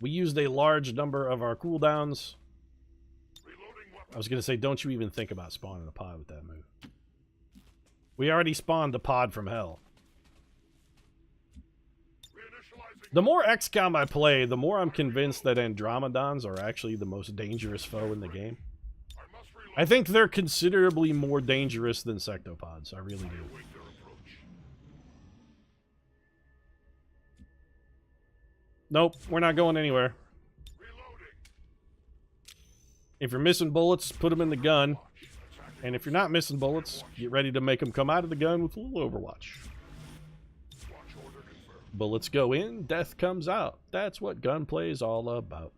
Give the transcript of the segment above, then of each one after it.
We used a large number of our cooldowns. I was going to say, don't you even think about spawning a pod with that move. We already spawned the pod from hell. The more XCOM I play, the more I'm convinced that Andromedons are actually the most dangerous foe in the game. I think they're considerably more dangerous than sectopods. I really do. Nope, we're not going anywhere. If you're missing bullets, put them in the gun. And if you're not missing bullets, get ready to make them come out of the gun with a little Overwatch. Bullets go in, death comes out. That's what gunplay is all about.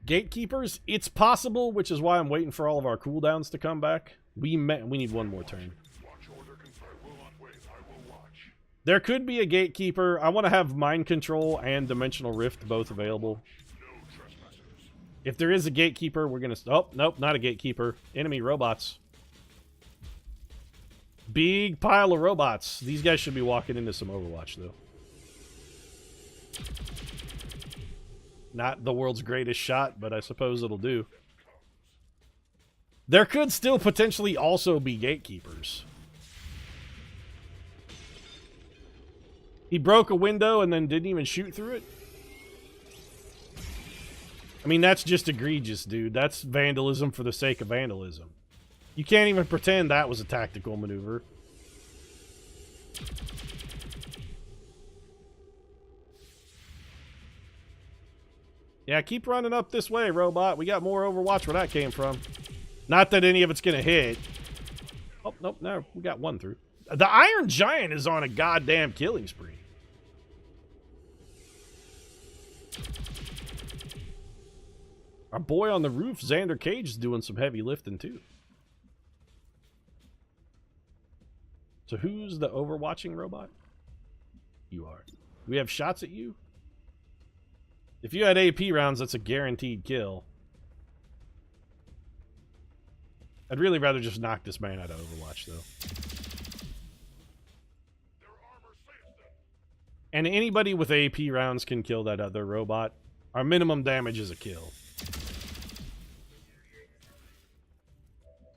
Gatekeepers, it's possible, which is why I'm waiting for all of our cooldowns to come back. We need one more turn. There could be a gatekeeper. I want to have mind control and dimensional rift both available. If there is a gatekeeper, we're gonna... Oh, nope, not a gatekeeper. Enemy robots. Big pile of robots. These guys should be walking into some Overwatch, though. Not the world's greatest shot, but I suppose it'll do. There could still potentially also be gatekeepers. He broke a window and then didn't even shoot through it? I mean, that's just egregious, dude. That's vandalism for the sake of vandalism. You can't even pretend that was a tactical maneuver. Yeah, keep running up this way, robot. We got more Overwatch where that came from. Not that any of it's going to hit. Oh, nope, no. We got one through. The Iron Giant is on a goddamn killing spree. Our boy on the roof, Xander Cage, is doing some heavy lifting, too. So who's the overwatching robot? You are. We have shots at you? If you had AP rounds, that's a guaranteed kill. I'd really rather just knock this man out of Overwatch, though. And anybody with AP rounds can kill that other robot. Our minimum damage is a kill.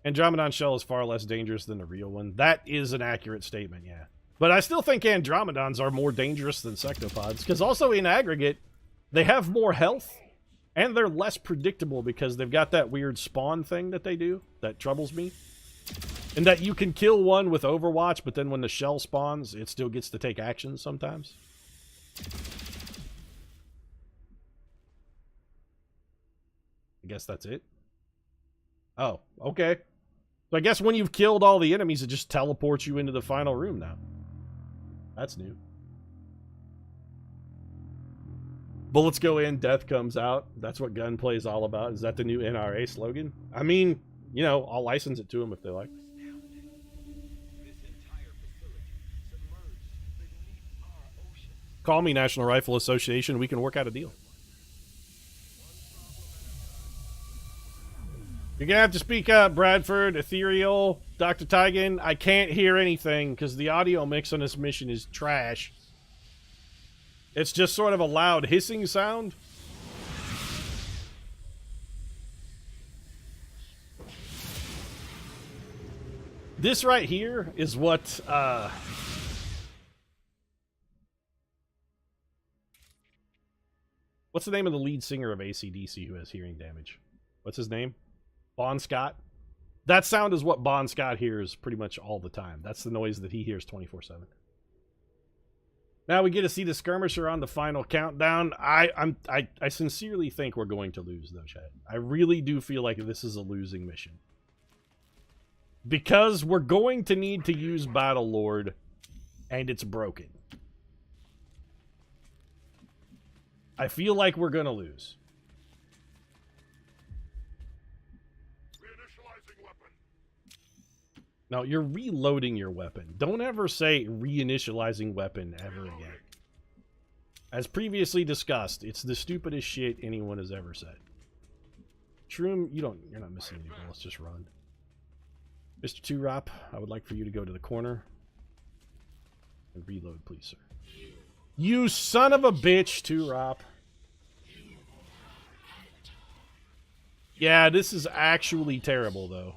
Andromedon shell is far less dangerous than the real one. That is an accurate statement, yeah. But I still think Andromedons are more dangerous than sectopods, because also in aggregate, they have more health, and they're less predictable because they've got that weird spawn thing that they do that troubles me. And that you can kill one with Overwatch, but then when the shell spawns, it still gets to take action sometimes. I guess that's it. Oh, okay. So I guess when you've killed all the enemies, it just teleports you into the final room now. That's new. Bullets go in, death comes out. That's what gunplay is all about. Is that the new NRA slogan? I mean, you know, I'll license it to them if they like. Call me, National Rifle Association. We can work out a deal. You're going to have to speak up, Bradford, Ethereal, Dr. Tygan. I can't hear anything because the audio mix on this mission is trash. It's just sort of a loud hissing sound. This right here is what, what's the name of the lead singer of AC/DC who has hearing damage? What's his name? Bon Scott? That sound is what Bon Scott hears pretty much all the time. That's the noise that he hears 24/7. Now we get to see the skirmisher on the final countdown. I sincerely think we're going to lose, though, Chad. I really do feel like this is a losing mission. Because we're going to need to use Battle Lord, and it's broken. I feel like we're going to lose. No, you're reloading your weapon. Don't ever say reinitializing weapon ever again. As previously discussed, it's the stupidest shit anyone has ever said. Shroom, you're not missing any bullets, just run. Mr. Turop, I would like for you to go to the corner. And reload, please, sir. You son of a bitch, Turop. Yeah, this is actually terrible, though.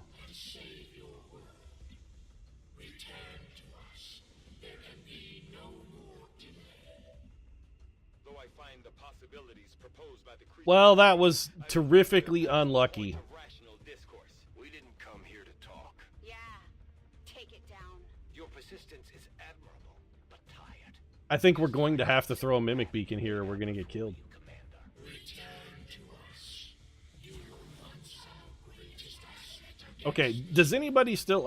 Well, that was terrifically unlucky. We didn't come here to talk. Yeah, take it down. Your persistence is admirable, but tired. I think we're going to have to throw a mimic beacon here or we're going to get killed. Okay, does anybody still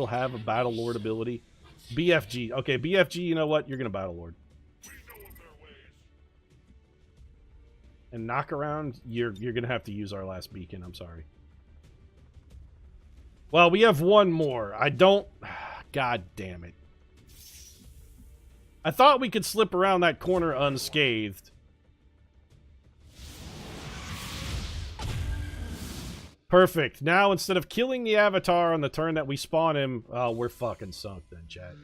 have a Battle Lord ability? BFG. Okay, BFG, you know what? You're going to Battle Lord. And knock around, you're going to have to use our last beacon. I'm sorry. Well, we have one more. I don't... God damn it. I thought we could slip around that corner unscathed. Perfect. Now, instead of killing the Avatar on the turn that we spawn him, we're fucking sunk then, chat.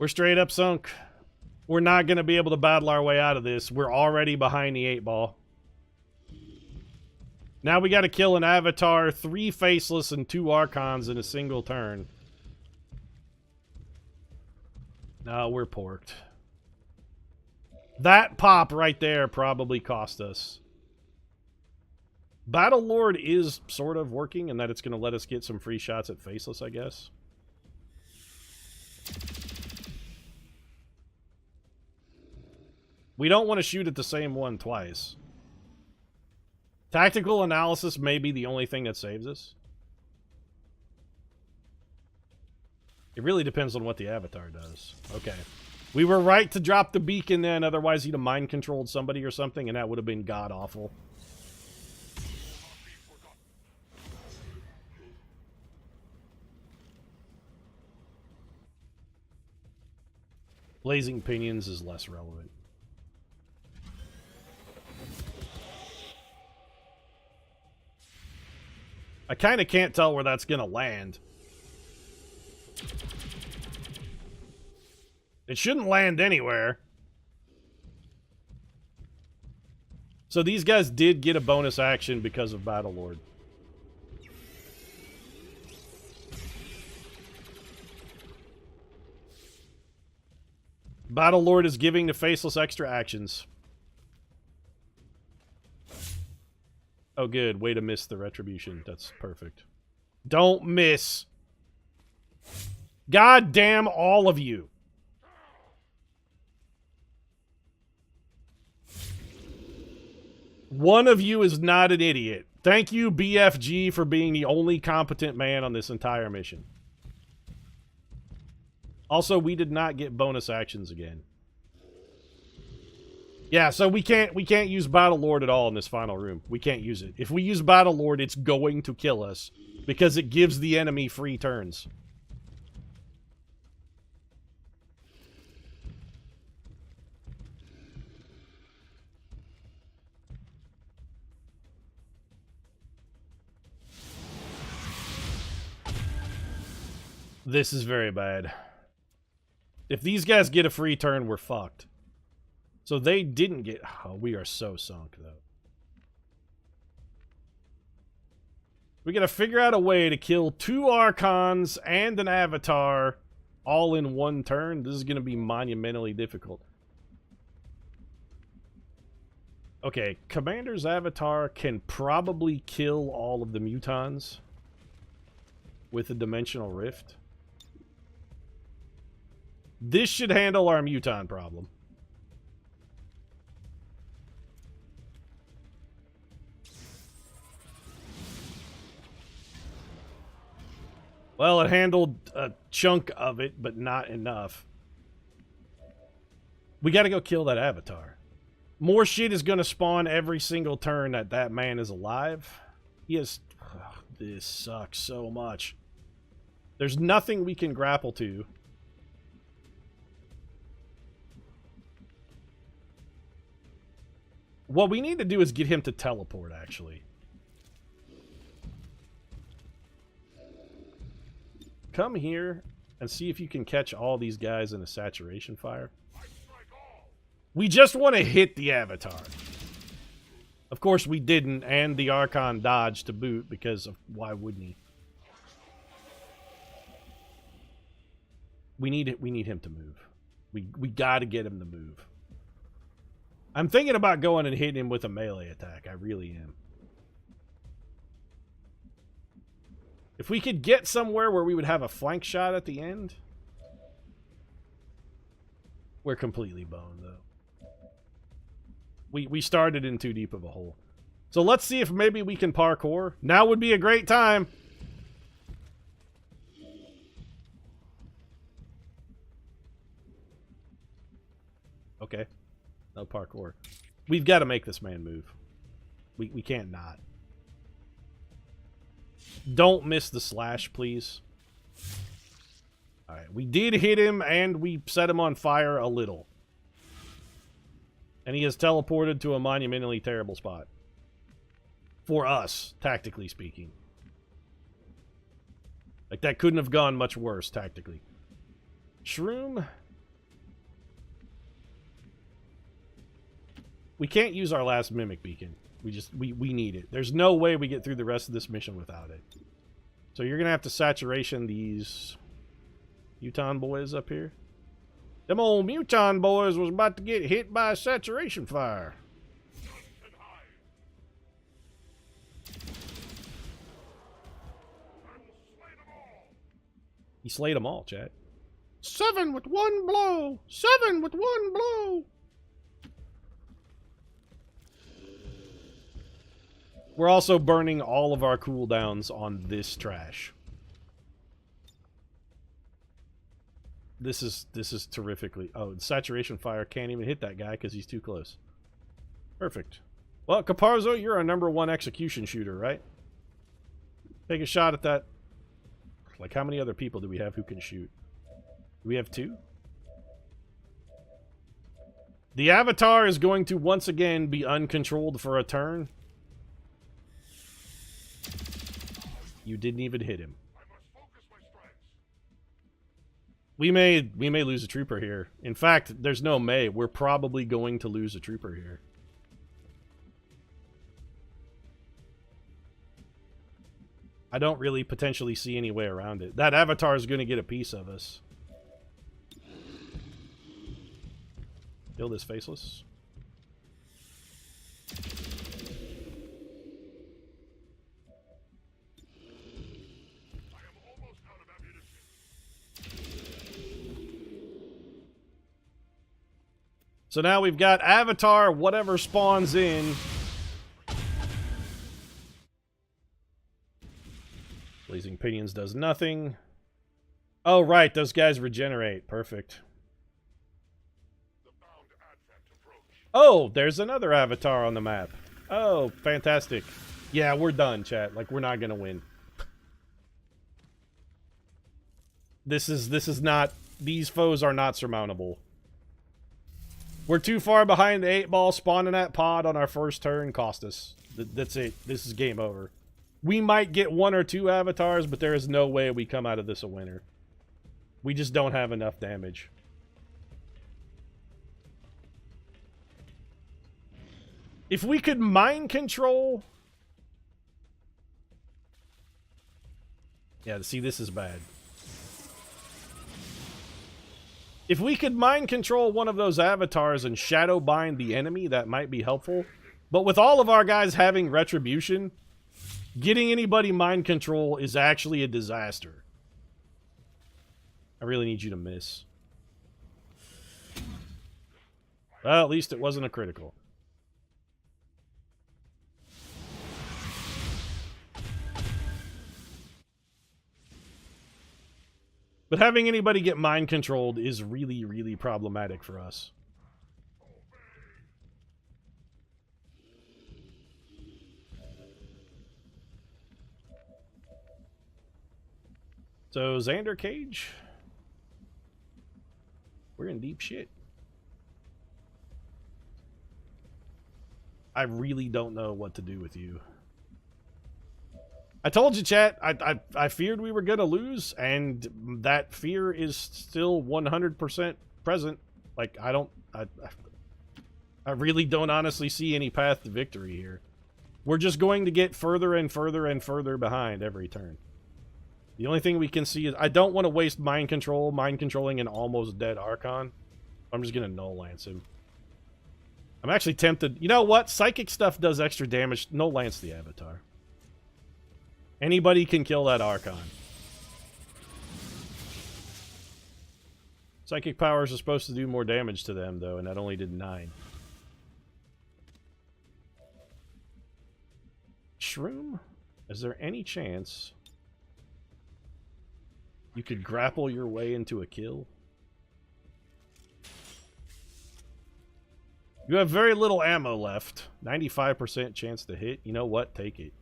We're straight up sunk. We're not going to be able to battle our way out of this. We're already behind the 8-ball. Now we got to kill an Avatar, 3 Faceless, and 2 Archons in a single turn. No, we're porked. That pop right there probably cost us. Battle Lord is sort of working in that it's going to let us get some free shots at Faceless, I guess. We don't want to shoot at the same one twice. Tactical analysis may be the only thing that saves us. It really depends on what the Avatar does. Okay. We were right to drop the beacon then, otherwise he'd have mind-controlled somebody or something, and that would have been god-awful. Blazing Pinions is less relevant. I kind of can't tell where that's going to land. It shouldn't land anywhere. So these guys did get a bonus action because of Battle Lord. Battle Lord is giving the Faceless extra actions. Oh, good. Way to miss the retribution. That's perfect. Don't miss. God damn all of you. One of you is not an idiot. Thank you, BFG, for being the only competent man on this entire mission. Also, we did not get bonus actions again. Yeah, so we can't use Battle Lord at all in this final room. We can't use it. If we use Battle Lord, it's going to kill us because it gives the enemy free turns. This is very bad. If these guys get a free turn, we're fucked. So they didn't get... Oh, we are so sunk, though. We gotta figure out a way to kill 2 Archons and an Avatar all in one turn. This is gonna be monumentally difficult. Okay, Commander's Avatar can probably kill all of the Mutons with a Dimensional Rift. This should handle our Muton problem. Well, it handled a chunk of it, but not enough. We gotta go kill that Avatar. More shit is gonna spawn every single turn that man is alive. He has... Oh, this sucks so much. There's nothing we can grapple to. What we need to do is get him to teleport, actually. Come here and see if you can catch all these guys in a saturation fire. We just want to hit the Avatar. Of course we didn't, and the Archon dodged to boot, because of why wouldn't he? We need him to move. We gotta get him to move. I'm thinking about going and hitting him with a melee attack. I really am. If we could get somewhere where we would have a flank shot at the end. We're completely boned, though. We started in too deep of a hole. So let's see if maybe we can parkour. Now would be a great time. Okay. No parkour. We've got to make this man move. We can't not. Don't miss the slash, please. Alright, we did hit him, and we set him on fire a little. And he has teleported to a monumentally terrible spot. For us, tactically speaking. Like, that couldn't have gone much worse, tactically. Shroom. We can't use our last Mimic Beacon. We need it. There's no way we get through the rest of this mission without it. So you're going to have to saturation these Muton boys up here. Them old Muton boys was about to get hit by a saturation fire. He slayed them all, chat. 7 with 1 blow! 7 with 1 blow! We're also burning all of our cooldowns on this trash. This is terrifically... Oh, the saturation fire can't even hit that guy because he's too close. Perfect. Well, Caparzo, you're our #1 execution shooter, right? Take a shot at that. Like, how many other people do we have who can shoot? Do we have 2? The Avatar is going to once again be uncontrolled for a turn. You didn't even hit him. We may lose a trooper here. In fact, there's no may. We're probably going to lose a trooper here. I don't really potentially see any way around it. That Avatar is going to get a piece of us. Kill this faceless. So now we've got Avatar, whatever spawns in. Blazing Pinions does nothing. Oh, right, those guys regenerate. Perfect. Oh, there's another Avatar on the map. Oh, fantastic. Yeah, we're done, chat. Like, we're not gonna win. This is not... These foes are not surmountable. We're too far behind the 8-ball. Spawning that pod on our first turn cost us. That's it. This is game over. We might get 1 or 2 Avatars, but there is no way we come out of this a winner. We just don't have enough damage. If we could mind control... Yeah, see, this is bad. If we could mind control one of those Avatars and shadow bind the enemy, that might be helpful. But with all of our guys having retribution, getting anybody mind control is actually a disaster. I really need you to miss. Well, at least it wasn't a critical. But having anybody get mind controlled is really, really problematic for us. So, Xander Cage. We're in deep shit. I really don't know what to do with you. I told you, chat, I feared we were going to lose, and that fear is still 100% present. Like, I really don't honestly see any path to victory here. We're just going to get further and further and further behind every turn. The only thing we can see is, I don't want to waste mind controlling an almost dead Archon. I'm just going to null lance him. I'm actually tempted. You know what? Psychic stuff does extra damage. Null lance the Avatar. Anybody can kill that Archon. Psychic powers are supposed to do more damage to them, though, and that only did 9. Shroom? Is there any chance you could grapple your way into a kill? You have very little ammo left. 95% chance to hit. You know what? Take it.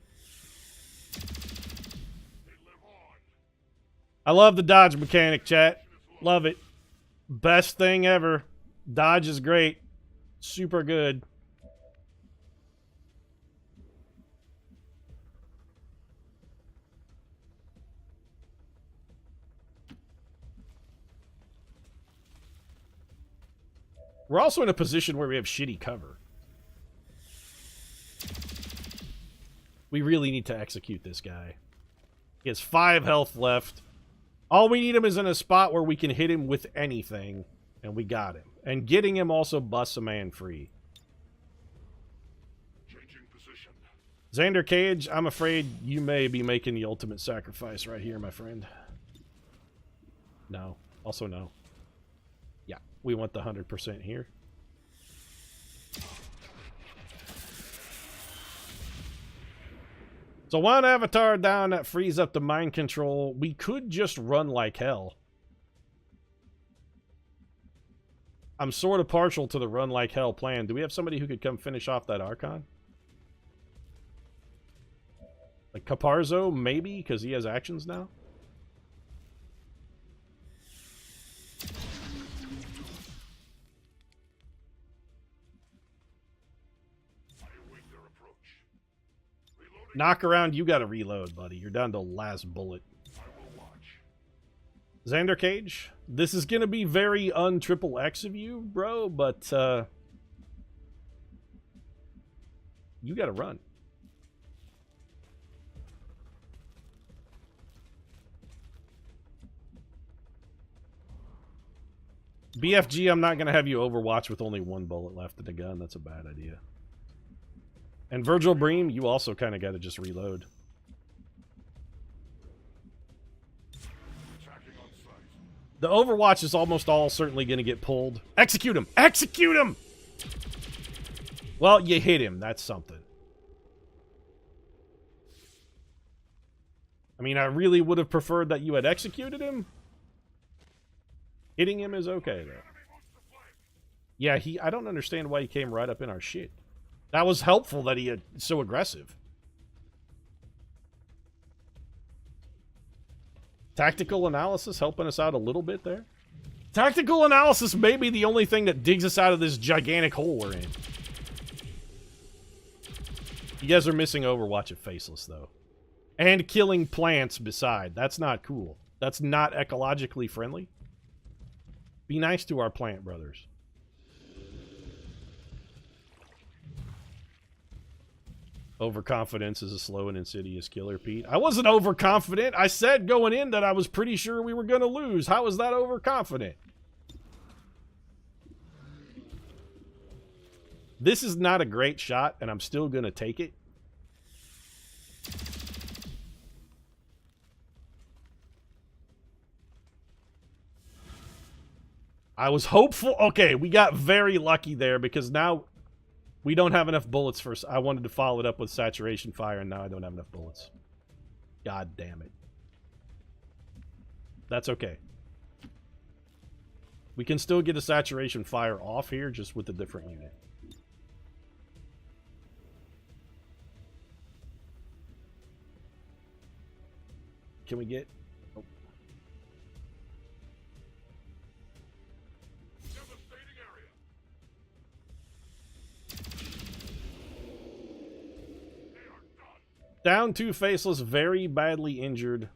I love the dodge mechanic, chat. Love it. Best thing ever. Dodge is great. Super good. We're also in a position where we have shitty cover. We really need to execute this guy. He has 5 health left. All we need him is in a spot where we can hit him with anything, and we got him. And getting him also busts a man free. Changing position. Xander Cage, I'm afraid you may be making the ultimate sacrifice right here, my friend. No. Also no. Yeah, we want the 100% here. So one Avatar down, that frees up the mind control. We could just run like hell. I'm sort of partial to the run like hell plan. Do we have somebody who could come finish off that Archon? Like Caparzo, maybe, because he has actions now? Knock around, you gotta reload, buddy. You're down to last bullet. Xander Cage, this is gonna be very un-triple X of you, bro, but, you gotta run. BFG, I'm not gonna have you Overwatch with only 1 bullet left in the gun. That's a bad idea. And Virgil Bream, you also kind of got to just reload. The Overwatch is almost all certainly going to get pulled. Execute him! Execute him! Well, you hit him. That's something. I mean, I really would have preferred that you had executed him. Hitting him is okay, though. Yeah, I don't understand why he came right up in our shit. That was helpful that he had so aggressive. Tactical analysis helping us out a little bit there. Tactical analysis may be the only thing that digs us out of this gigantic hole we're in. You guys are missing Overwatch at Faceless, though. And killing plants beside. That's not cool. That's not ecologically friendly. Be nice to our plant brothers. Overconfidence is a slow and insidious killer, Pete. I wasn't overconfident. I said going in that I was pretty sure we were going to lose. How was that overconfident? This is not a great shot, and I'm still going to take it. I was hopeful. Okay, we got very lucky there because now we don't have enough bullets for... I wanted to follow it up with saturation fire, and now I don't have enough bullets. God damn it. That's okay. We can still get a saturation fire off here, just with a different unit. Can we get... Oh. Down 2 faceless, very badly injured.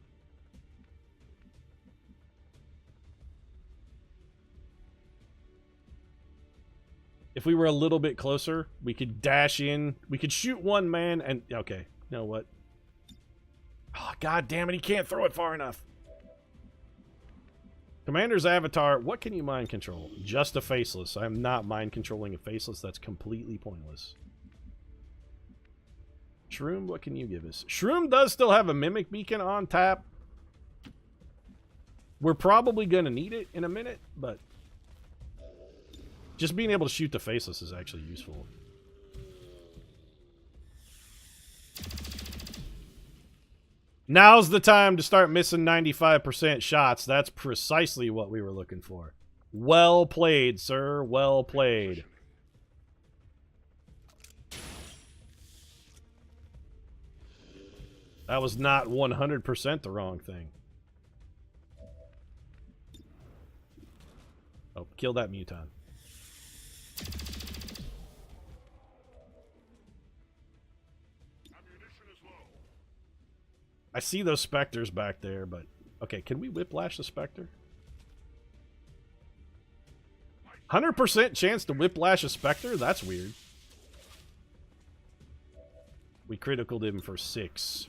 If we were a little bit closer, we could dash in. We could shoot one man and... Okay, you know what? Oh, God damn it, he can't throw it far enough. Commander's avatar, what can you mind control? Just a faceless. I am not mind controlling a faceless. That's completely pointless. Shroom, what can you give us? Shroom does still have a mimic beacon on tap. We're probably going to need it in a minute, but just being able to shoot the faceless is actually useful. Now's the time to start missing 95% shots. That's precisely what we were looking for. Well played, sir. Well played. That was not 100% the wrong thing. Oh, kill that muton. I see those specters back there, but... Okay, can we whiplash the specter? 100% chance to whiplash a specter? That's weird. We criticaled him for 6.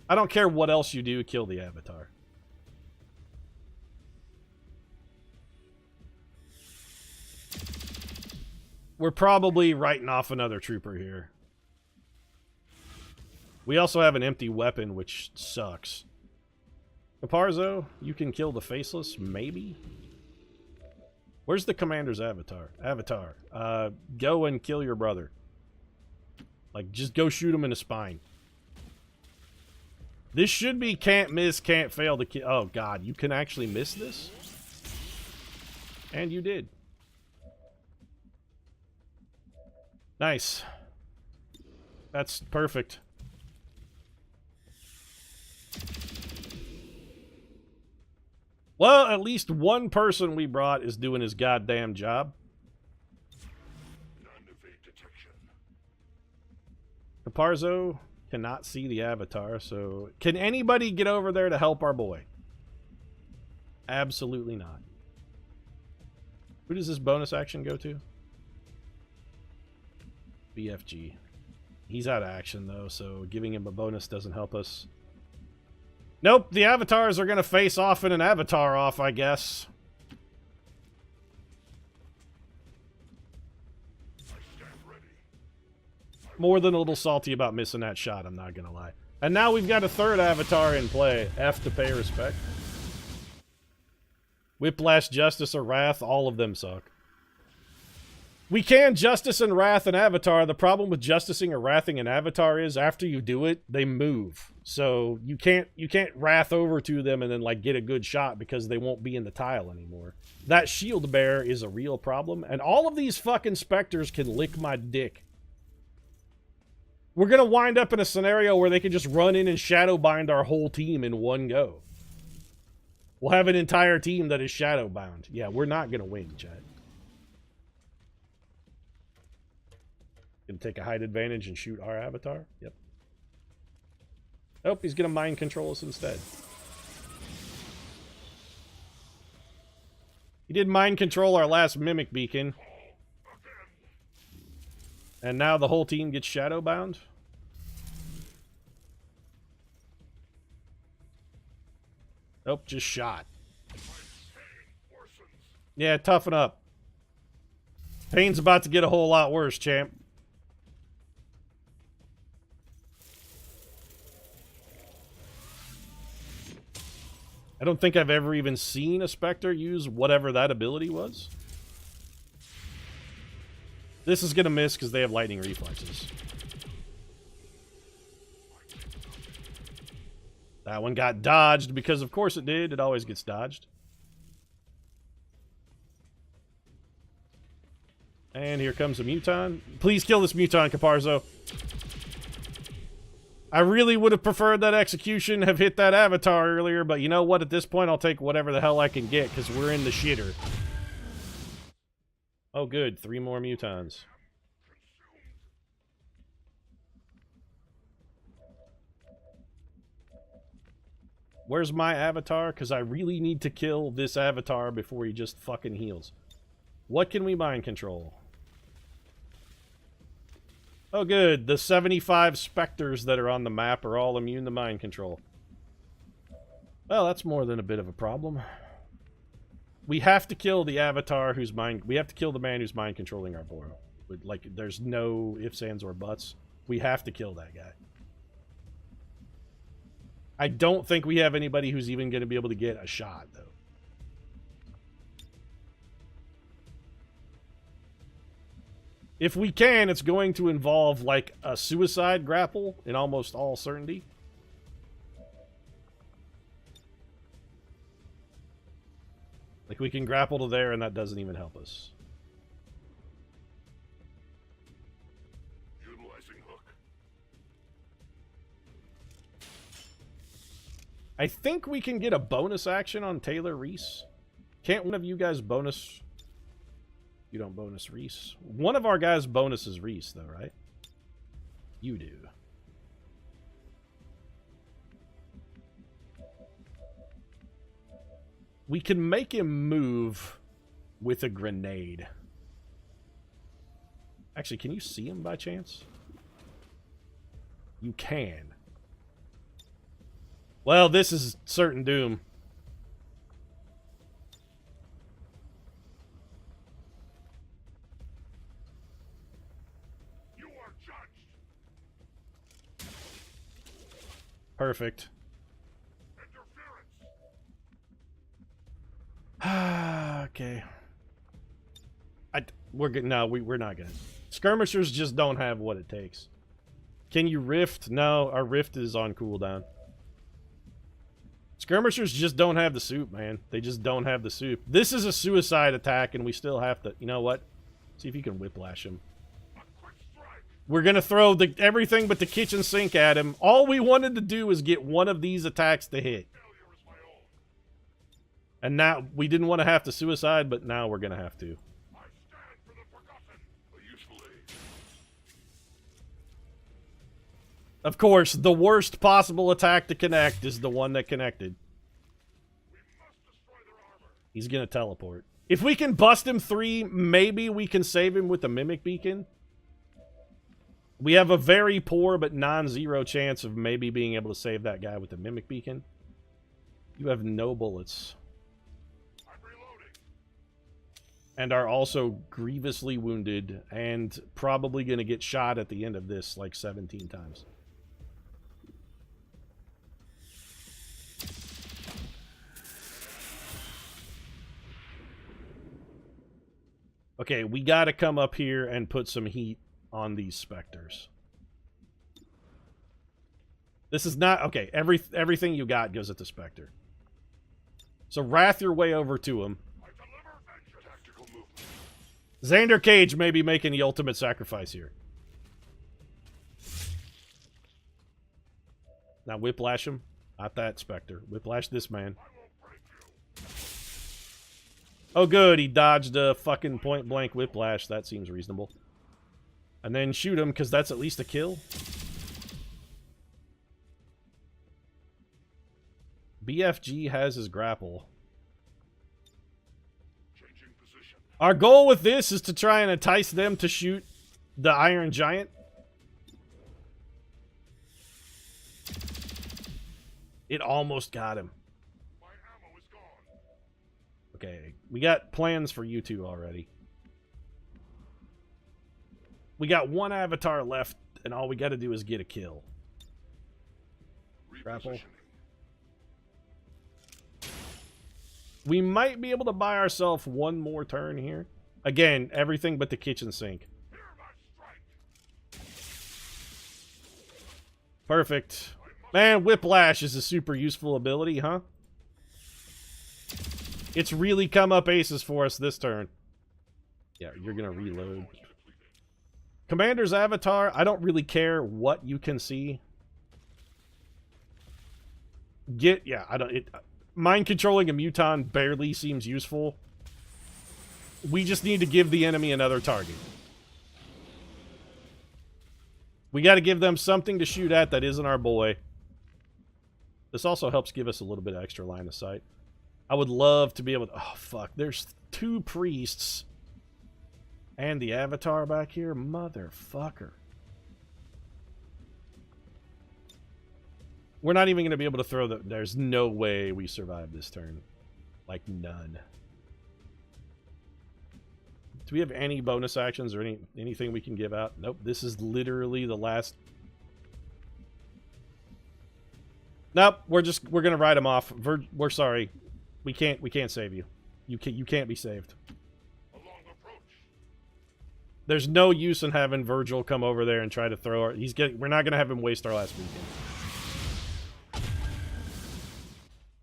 I don't care what else you do, kill the avatar. We're probably writing off another trooper here. We also have an empty weapon, which sucks. Caparzo, you can kill the faceless, maybe? Where's the commander's avatar? Avatar, go and kill your brother. Like, just go shoot him in the spine. This should be can't miss, can't fail to kill. Oh, God, you can actually miss this? And you did. Nice. That's perfect. Well, at least one person we brought is doing his goddamn job. Caparzo cannot see the avatar, so... Can anybody get over there to help our boy? Absolutely not. Who does this bonus action go to? BFG. He's out of action, though, so giving him a bonus doesn't help us. Nope, the avatars are going to face off in an avatar off, I guess. More than a little salty about missing that shot, I'm not going to lie. And now we've got a third avatar in play. F to pay respect. Whiplash, Justice, or Wrath, all of them suck. We can Justice and Wrath an Avatar. The problem with Justicing or Wrathing an Avatar is after you do it, they move. So you can't Wrath over to them and then like get a good shot because they won't be in the tile anymore. That shield bearer is a real problem, and all of these fucking specters can lick my dick. We're gonna wind up in a scenario where they can just run in and shadow bind our whole team in one go. We'll have an entire team that is shadow bound. Yeah, we're not gonna win, Chad. Gonna take a height advantage and shoot our avatar? Yep. Nope, he's gonna mind control us instead. He did mind control our last mimic beacon. And now the whole team gets shadow bound? Nope, just shot. Yeah, toughen up. Pain's about to get a whole lot worse, champ. I don't think I've ever even seen a Spectre use whatever that ability was. This is going to miss because they have lightning reflexes. That one got dodged because of course it did. It always gets dodged. And here comes a Muton. Please kill this Muton, Caparzo. I really would have preferred that execution have hit that avatar earlier, but you know what? At this point, I'll take whatever the hell I can get, because we're in the shitter. Oh, good. 3 more Mutons. Where's my avatar? Because I really need to kill this avatar before he just fucking heals. What can we mind control? Oh good, the 75 specters that are on the map are all immune to mind control. Well, that's more than a bit of a problem. We have to kill the avatar who's mind... We have to kill the man who's mind controlling our boy. Like, there's no ifs, ands, or buts. We have to kill that guy. I don't think we have anybody who's even going to be able to get a shot, though. If we can, it's going to involve, like, a suicide grapple in almost all certainty. Like, we can grapple to there, and that doesn't even help us. Utilizing hook. I think we can get a bonus action on Taylor Reese. Can't one of you guys bonus... You don't bonus Reese. One of our guys bonuses Reese, though, right? You do. We can make him move with a grenade. Actually, can you see him by chance? You can. Well, this is certain doom. You are judged. Perfect. Okay. We're good. No, we're not gonna. Skirmishers just don't have what it takes. Can you rift? No, our rift is on cooldown. Skirmishers just don't have the soup, man. They just don't have the soup. This is a suicide attack, and we still have to... You know what? See if you can whiplash him. We're gonna throw everything but the kitchen sink at him. All we wanted to do is get one of these attacks to hit. And now, we didn't want to have to suicide, but now we're gonna have to. I stand for the forgotten. Usefully. Of course, the worst possible attack to connect is the one that connected. We must destroy their armor. He's gonna teleport. If we can bust him 3, maybe we can save him with the Mimic Beacon. We have a very poor but non-zero chance of maybe being able to save that guy with the Mimic Beacon. You have no bullets. I'm reloading. And are also grievously wounded and probably going to get shot at the end of this like 17 times. Okay, we got to come up here and put some heat on these specters. This is not... Okay, everything you got goes at the specter. So wrath your way over to him. I deliver vengeance. Tactical movement. Xander Cage may be making the ultimate sacrifice here. Now whiplash him. Not that specter. Whiplash this man. I won't break you. Oh good, he dodged a fucking point blank whiplash. That seems reasonable. And then shoot him, because that's at least a kill. BFG has his grapple. Changing position. Our goal with this is to try and entice them to shoot the Iron Giant. It almost got him. My ammo is gone. Okay, we got plans for you two already. We got one avatar left, and all we got to do is get a kill. Grapple. Repositioning. We might be able to buy ourselves one more turn here. Again, everything but the kitchen sink. Hear my strike. Perfect. Man, Whiplash is a super useful ability, huh? It's really come up aces for us this turn. Yeah, you're gonna reload. Commander's avatar, I don't really care what you can see. Mind controlling a Muton barely seems useful. We just need to give the enemy another target. We got to give them something to shoot at that isn't our boy. This also helps give us a little bit of extra line of sight. I would love to be able to... Oh, fuck. There's 2 priests. And the avatar back here? Motherfucker. We're not even going to be able to throw the... There's no way we survive this turn. Like, none. Do we have any bonus actions or anything we can give out? Nope. This is literally the last... Nope. We're going to write him off. We're sorry. We can't save you. You can't be saved. There's no use in having Virgil come over there and try to throw our... We're not going to have him waste our last weekend.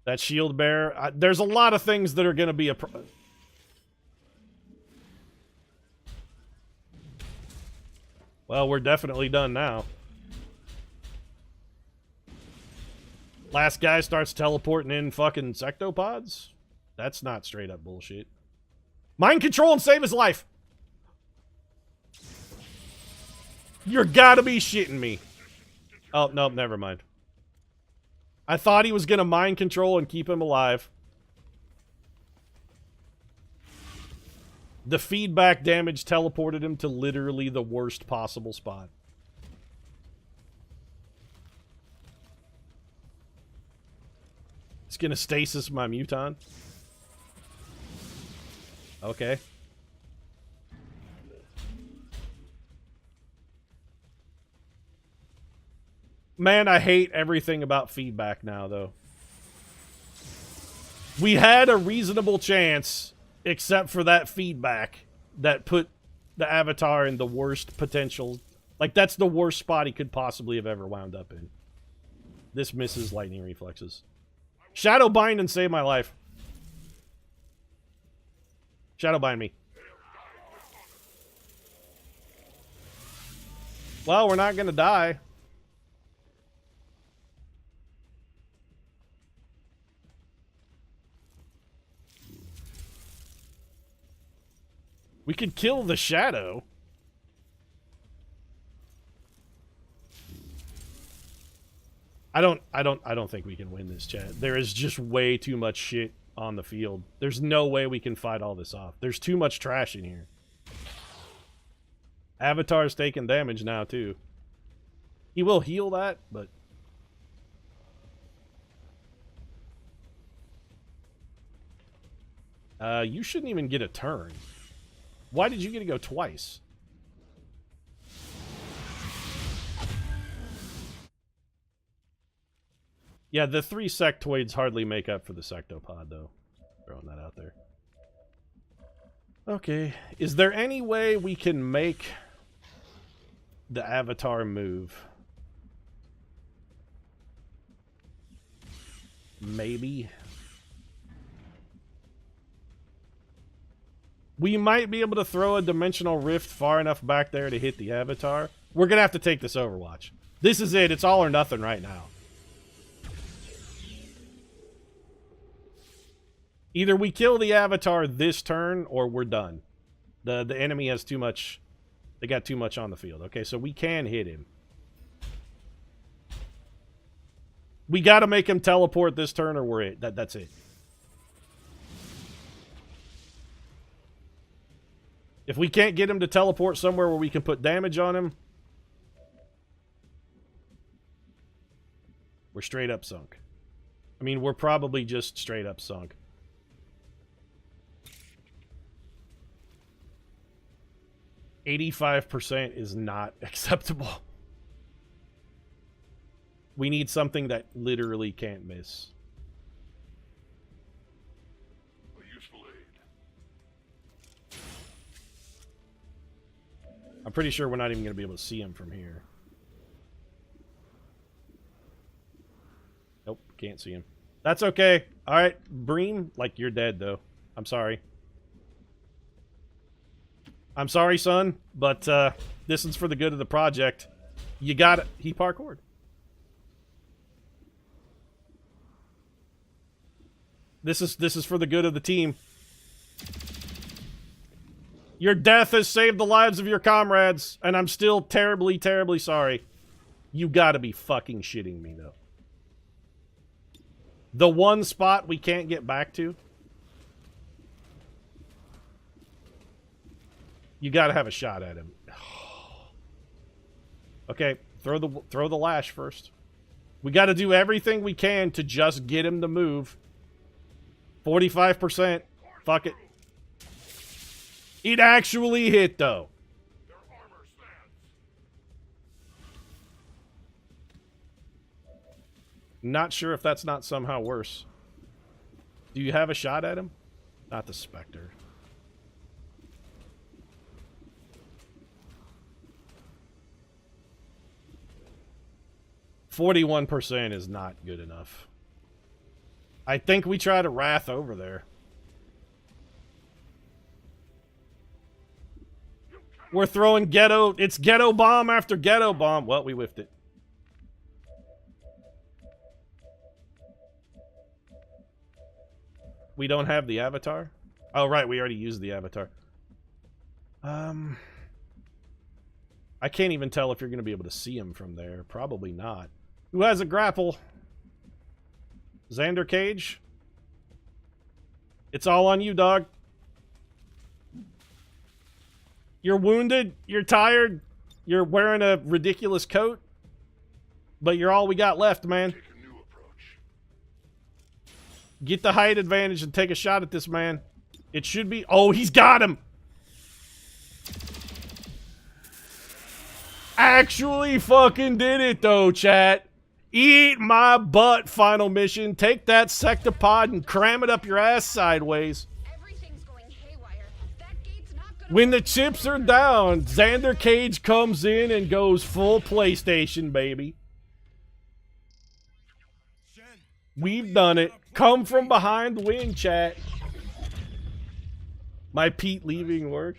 That shield bearer... there's a lot of things that are going to be a... Well, we're definitely done now. Last guy starts teleporting in fucking sectopods? That's not straight up bullshit. Mind control and save his life! You're gotta be shitting me. Oh, no, never mind. I thought he was gonna mind control and keep him alive. The feedback damage teleported him to literally the worst possible spot. It's gonna stasis my muton. Okay. Man, I hate everything about feedback now, though. We had a reasonable chance, except for that feedback that put the avatar in the worst potential. Like, that's the worst spot he could possibly have ever wound up in. This misses lightning reflexes. Shadow bind and save my life. Shadow bind me. Well, we're not gonna die. We could kill the shadow. I don't think we can win this, chat. There is just way too much shit on the field. There's no way we can fight all this off. There's too much trash in here. Avatar's taking damage now, too. He will heal that, but... you shouldn't even get a turn. Why did you get to go twice? Yeah, the 3 sectoids hardly make up for the sectopod, though. Throwing that out there. Okay. Is there any way we can make the avatar move? Maybe. We might be able to throw a dimensional rift far enough back there to hit the avatar. We're going to have to take this Overwatch. This is it. It's all or nothing right now. Either we kill the avatar this turn, or we're done. The enemy has too much... They got too much on the field. Okay, so we can hit him. We got to make him teleport this turn, or we're it. That's it. If we can't get him to teleport somewhere where we can put damage on him, we're straight up sunk. I mean, we're probably just straight up sunk. %85 is not acceptable. We need something that literally can't miss. A useful aid. I'm pretty sure we're not even going to be able to see him from here. Nope, can't see him. That's okay. Alright, Bream, like, you're dead, though. I'm sorry. I'm sorry, son, but this is for the good of the project. You got it. He parkoured. This is for the good of the team. Your death has saved the lives of your comrades, and I'm still terribly, terribly sorry. You gotta be fucking shitting me, though. The one spot we can't get back to. You got to have a shot at him. Okay, throw the lash first. We got to do everything we can to just get him to move. 45%. Fuck it. It actually hit, though. Their armor stands. Not sure if that's not somehow worse. Do you have a shot at him? Not the Spectre. %41 is not good enough. I think we tried a Wrath over there. We're throwing ghetto. It's ghetto bomb after ghetto bomb. Well, we whiffed it. We don't have the avatar? Oh, right. We already used the avatar. I can't even tell if you're going to be able to see him from there. Probably not. Who has a grapple? Xander Cage? It's all on you, dog. You're wounded. You're tired. You're wearing a ridiculous coat. But you're all we got left, man. Take a new approach. Get the height advantage and take a shot at this man. It should be... Oh, he's got him! Actually fucking did it, though, chat. Eat my butt, final mission. Take that sectopod and cram it up your ass sideways. Everything's going haywire. That gate's not gonna When the chips are down, Xander Cage comes in and goes full PlayStation, baby. We've done it. Come from behind the win, chat. My Pete leaving work.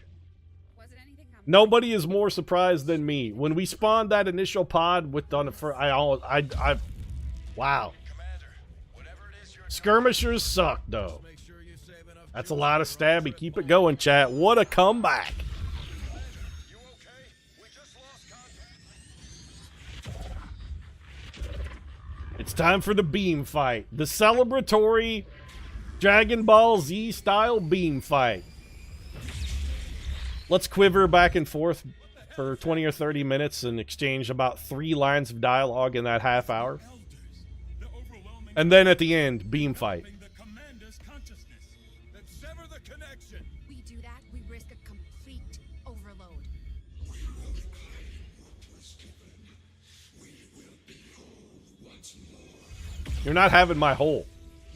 Was it anything Nobody is more surprised than me. When we spawned that initial pod with on the first, wow. Skirmishers suck, though. That's a lot of stabby. Keep it going, chat. What a comeback. You okay? We just lost contact. It's time for the beam fight. The celebratory Dragon Ball Z style beam fight. Let's quiver back and forth for 20 or 30 minutes and exchange about 3 lines of dialogue in that half hour. And then at the end, beam fight. We do that, we risk a complete overload. You're not having my hole.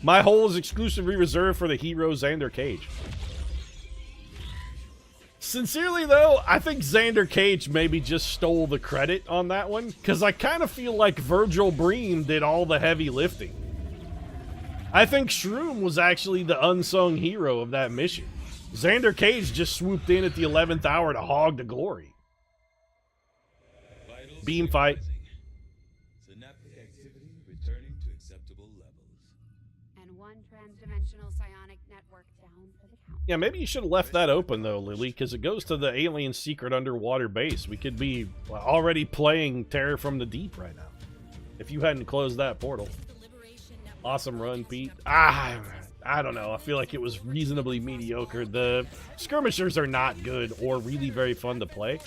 My hole is exclusively reserved for the hero Xander Cage. Sincerely, though, I think Xander Cage maybe just stole the credit on that one, because I kind of feel like Virgil Bream did all the heavy lifting. I think Shroom was actually the unsung hero of that mission. Xander Cage just swooped in at the 11th hour to hog the glory. Beam fight. Synaptic activity returning to acceptable levels. And one transdimensional psionic network down for the count. Yeah, maybe you should have left that open, though, Lily, because it goes to the alien secret underwater base. We could be already playing Terror from the Deep right now, if you hadn't closed that portal. Awesome run, Pete. I don't know. I feel like it was reasonably mediocre. The skirmishers are not good or really very fun to play.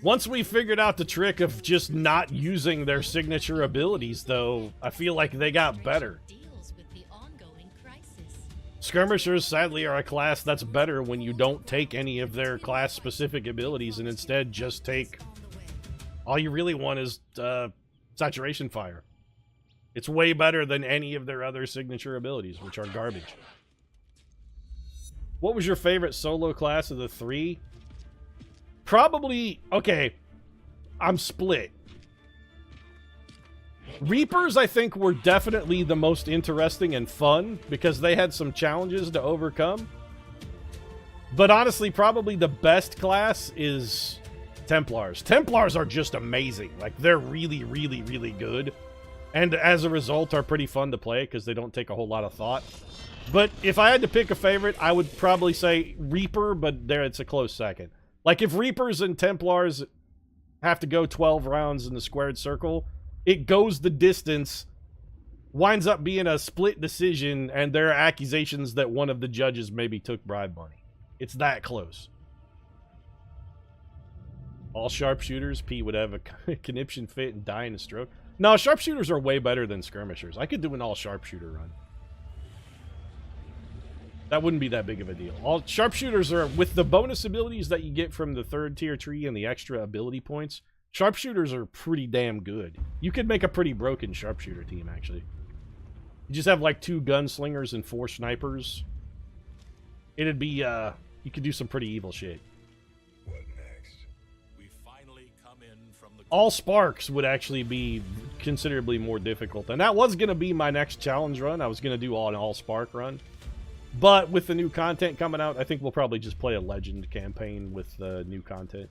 Once we figured out the trick of just not using their signature abilities, though, I feel like they got better. Skirmishers, sadly, are a class that's better when you don't take any of their class-specific abilities and instead just take... All you really want is saturation fire. It's way better than any of their other signature abilities, which are garbage. What was your favorite solo class of the 3? Probably... Okay, I'm split. Reapers, I think, were definitely the most interesting and fun because they had some challenges to overcome. But honestly, probably the best class is Templars. Templars are just amazing. Like, they're really, really, really good. And as a result, are pretty fun to play because they don't take a whole lot of thought. But if I had to pick a favorite, I would probably say Reaper, but there it's a close second. Like, if Reapers and Templars have to go 12 rounds in the squared circle. It goes the distance, winds up being a split decision, and there are accusations that one of the judges maybe took bribe money. It's that close. All sharpshooters, Pete would have a conniption fit and die in a stroke. No, sharpshooters are way better than skirmishers. I could do an all sharpshooter run. That wouldn't be that big of a deal. All sharpshooters are, with the bonus abilities that you get from the 3rd tier tree and the extra ability points, sharpshooters are pretty damn good. You could make a pretty broken sharpshooter team, actually. You just have like 2 gunslingers and 4 snipers. It'd be, you could do some pretty evil shit. What next? We finally come in from the All sparks would actually be considerably more difficult. And that was going to be my next challenge run. I was going to do an all spark run. But with the new content coming out, I think we'll probably just play a legend campaign with the new content.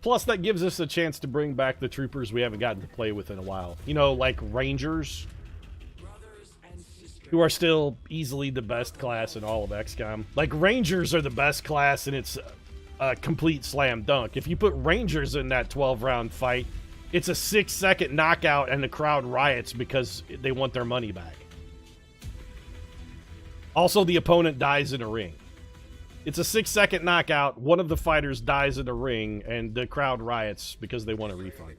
Plus, that gives us a chance to bring back the troopers we haven't gotten to play with in a while. You know, like Rangers, who are still easily the best class in all of XCOM. Like, Rangers are the best class, and it's a complete slam dunk. If you put Rangers in that 12-round fight, it's a 6-second knockout, and the crowd riots because they want their money back. Also, the opponent dies in a ring. It's a 6-second knockout, one of the fighters dies in a ring, and the crowd riots because they want a refund.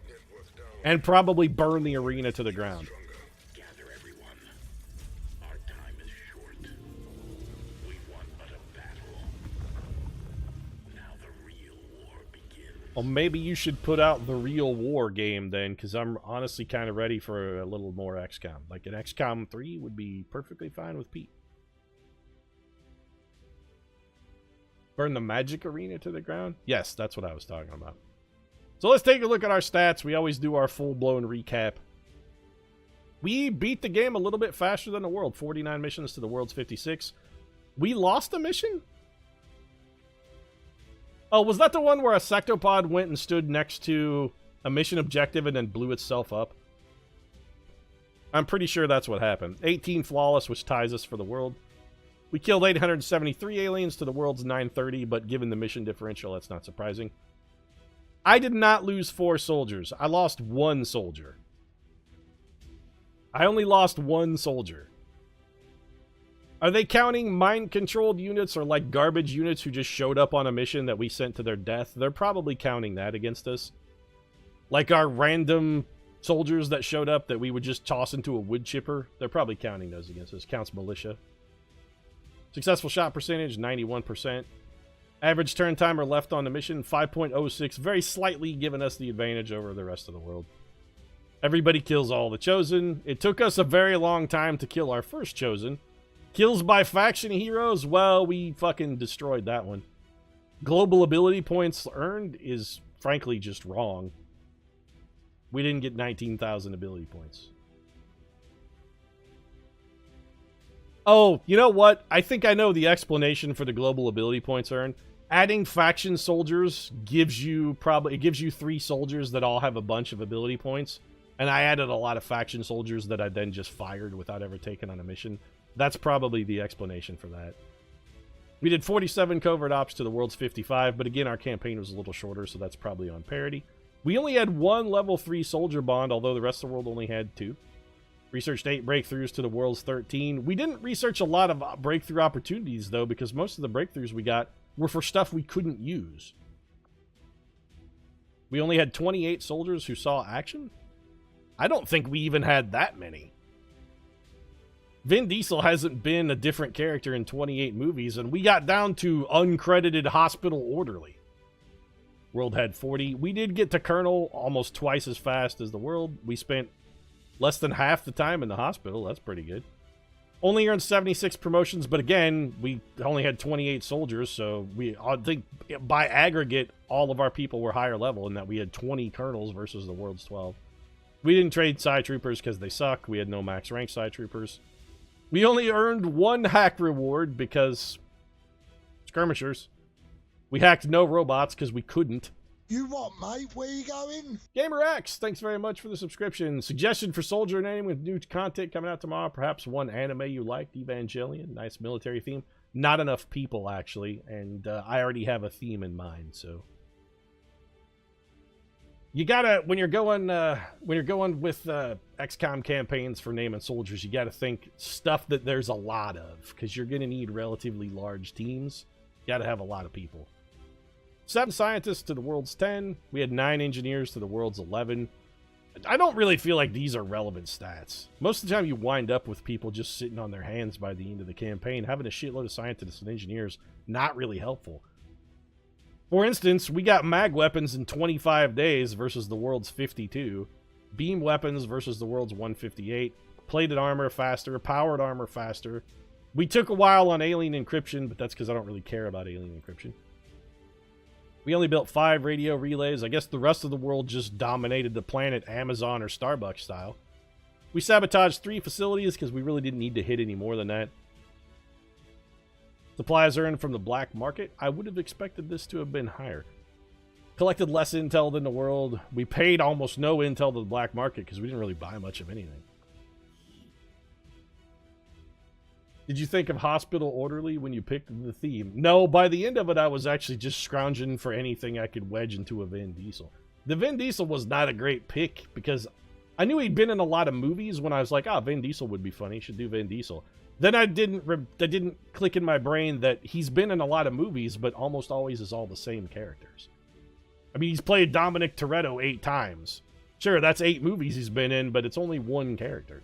And probably burn the arena to the ground. Gather everyone. Our time is short. We won but a battle. Now the real war begins. Well, maybe you should put out the real war game then, because I'm honestly kind of ready for a little more XCOM. Like an XCOM 3 would be perfectly fine with Pete. Burn the magic arena to the ground? Yes, that's what I was talking about. So let's take a look at our stats. We always do our full-blown recap. We beat the game a little bit faster than the world. 49 missions to the world's 56. We lost a mission? Oh, was that the one where a sectopod went and stood next to a mission objective and then blew itself up? I'm pretty sure that's what happened. 18 flawless, which ties us for the world. We killed 873 aliens to the world's 930, but given the mission differential, that's not surprising. I did not lose 4 soldiers. I lost 1 soldier. I only lost 1 soldier. Are they counting mind-controlled units or like garbage units who just showed up on a mission that we sent to their death? They're probably counting that against us. Like our random soldiers that showed up that we would just toss into a wood chipper. They're probably counting those against us. Counts militia. Successful shot percentage, 91%. Average turn timer left on the mission, 5.06. Very slightly giving us the advantage over the rest of the world. Everybody kills all the Chosen. It took us a very long time to kill our first Chosen. Kills by faction heroes, well, we fucking destroyed that one. Global ability points earned is frankly just wrong. We didn't get 19,000 ability points. Oh, you know what? I think I know the explanation for the global ability points earned. Adding faction soldiers gives you 3 soldiers that all have a bunch of ability points. And I added a lot of faction soldiers that I then just fired without ever taking on a mission. That's probably the explanation for that. We did 47 covert ops to the world's 55, but again, our campaign was a little shorter, so that's probably on parity. We only had 1 level 3 soldier bond, although the rest of the world only had 2. Researched 8 breakthroughs to the world's 13. We didn't research a lot of breakthrough opportunities, though, because most of the breakthroughs we got were for stuff we couldn't use. We only had 28 soldiers who saw action? I don't think we even had that many. Vin Diesel hasn't been a different character in 28 movies, and we got down to uncredited hospital orderly. World had 40. We did get to Colonel almost twice as fast as the world. We spent less than half the time in the hospital. That's pretty good. Only earned 76 promotions, but again, we only had 28 soldiers, so I think by aggregate, all of our people were higher level in that we had 20 colonels versus the world's 12. We didn't trade side troopers because they suck. We had no max rank side troopers. We only earned 1 hack reward because skirmishers. We hacked no robots because we couldn't. You what, mate? Where you going? Gamer X, thanks very much for the subscription. Suggestion for soldier name with new content coming out tomorrow. Perhaps one anime you liked, Evangelion. Nice military theme. Not enough people, actually, and I already have a theme in mind, so... You gotta, when you're going with XCOM campaigns for naming soldiers, you gotta think stuff that there's a lot of, because you're gonna need relatively large teams. You gotta have a lot of people. 7 scientists to the world's 10. We had 9 engineers to the world's 11. I don't really feel like these are relevant stats. Most of the time you wind up with people just sitting on their hands by the end of the campaign. Having a shitload of scientists and engineers, not really helpful. For instance, we got mag weapons in 25 days versus the world's 52. Beam weapons versus the world's 158. Plated armor faster. Powered armor faster. We took a while on alien encryption, but that's because I don't really care about alien encryption. We only built 5 radio relays. I guess the rest of the world just dominated the planet Amazon or Starbucks style. We sabotaged 3 facilities because we really didn't need to hit any more than that. Supplies earned from the black market. I would have expected this to have been higher. Collected less intel than the world. We paid almost no intel to the black market because we didn't really buy much of anything. Did you think of Hospital Orderly when you picked the theme? No, by the end of it, I was actually just scrounging for anything I could wedge into a Vin Diesel. The Vin Diesel was not a great pick because I knew he'd been in a lot of movies when I was like, Vin Diesel would be funny. Should do Vin Diesel. Then I didn't click in my brain that he's been in a lot of movies, but almost always is all the same characters. I mean, he's played Dominic Toretto 8 times. Sure, that's 8 movies he's been in, but it's only one character.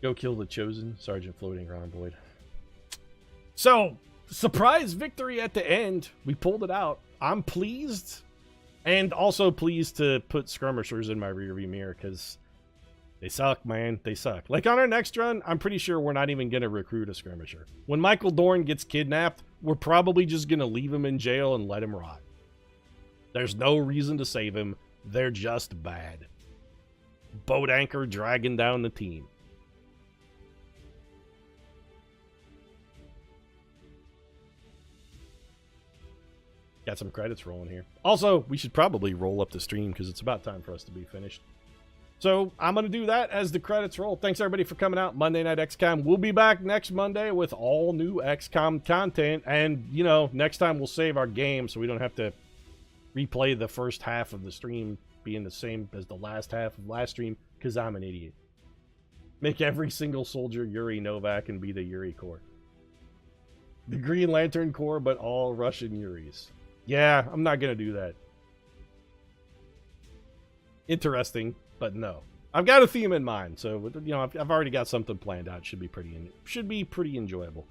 Go kill the Chosen, Sergeant Floating Rhomboid. So, surprise victory at the end. We pulled it out. I'm pleased, and also pleased to put skirmishers in my rearview mirror, because they suck, man. They suck. Like, on our next run, I'm pretty sure we're not even going to recruit a skirmisher. When Michael Dorn gets kidnapped, we're probably just going to leave him in jail and let him rot. There's no reason to save him. They're just bad. Boat anchor dragging down the team. Got some credits rolling here. Also, we should probably roll up the stream because it's about time for us to be finished. So I'm going to do that as the credits roll. Thanks, everybody, for coming out. Monday Night XCOM. We'll be back next Monday with all new XCOM content. And, you know, next time we'll save our game so we don't have to replay the first half of the stream being the same as the last half of last stream because I'm an idiot. Make every single soldier Yuri Novak and be the Yuri Corps. The Green Lantern Corps, but all Russian Yuris. Yeah, I'm not going to do that. Interesting, but no. I've got a theme in mind, so, you know, I've already got something planned out. Should be pretty enjoyable.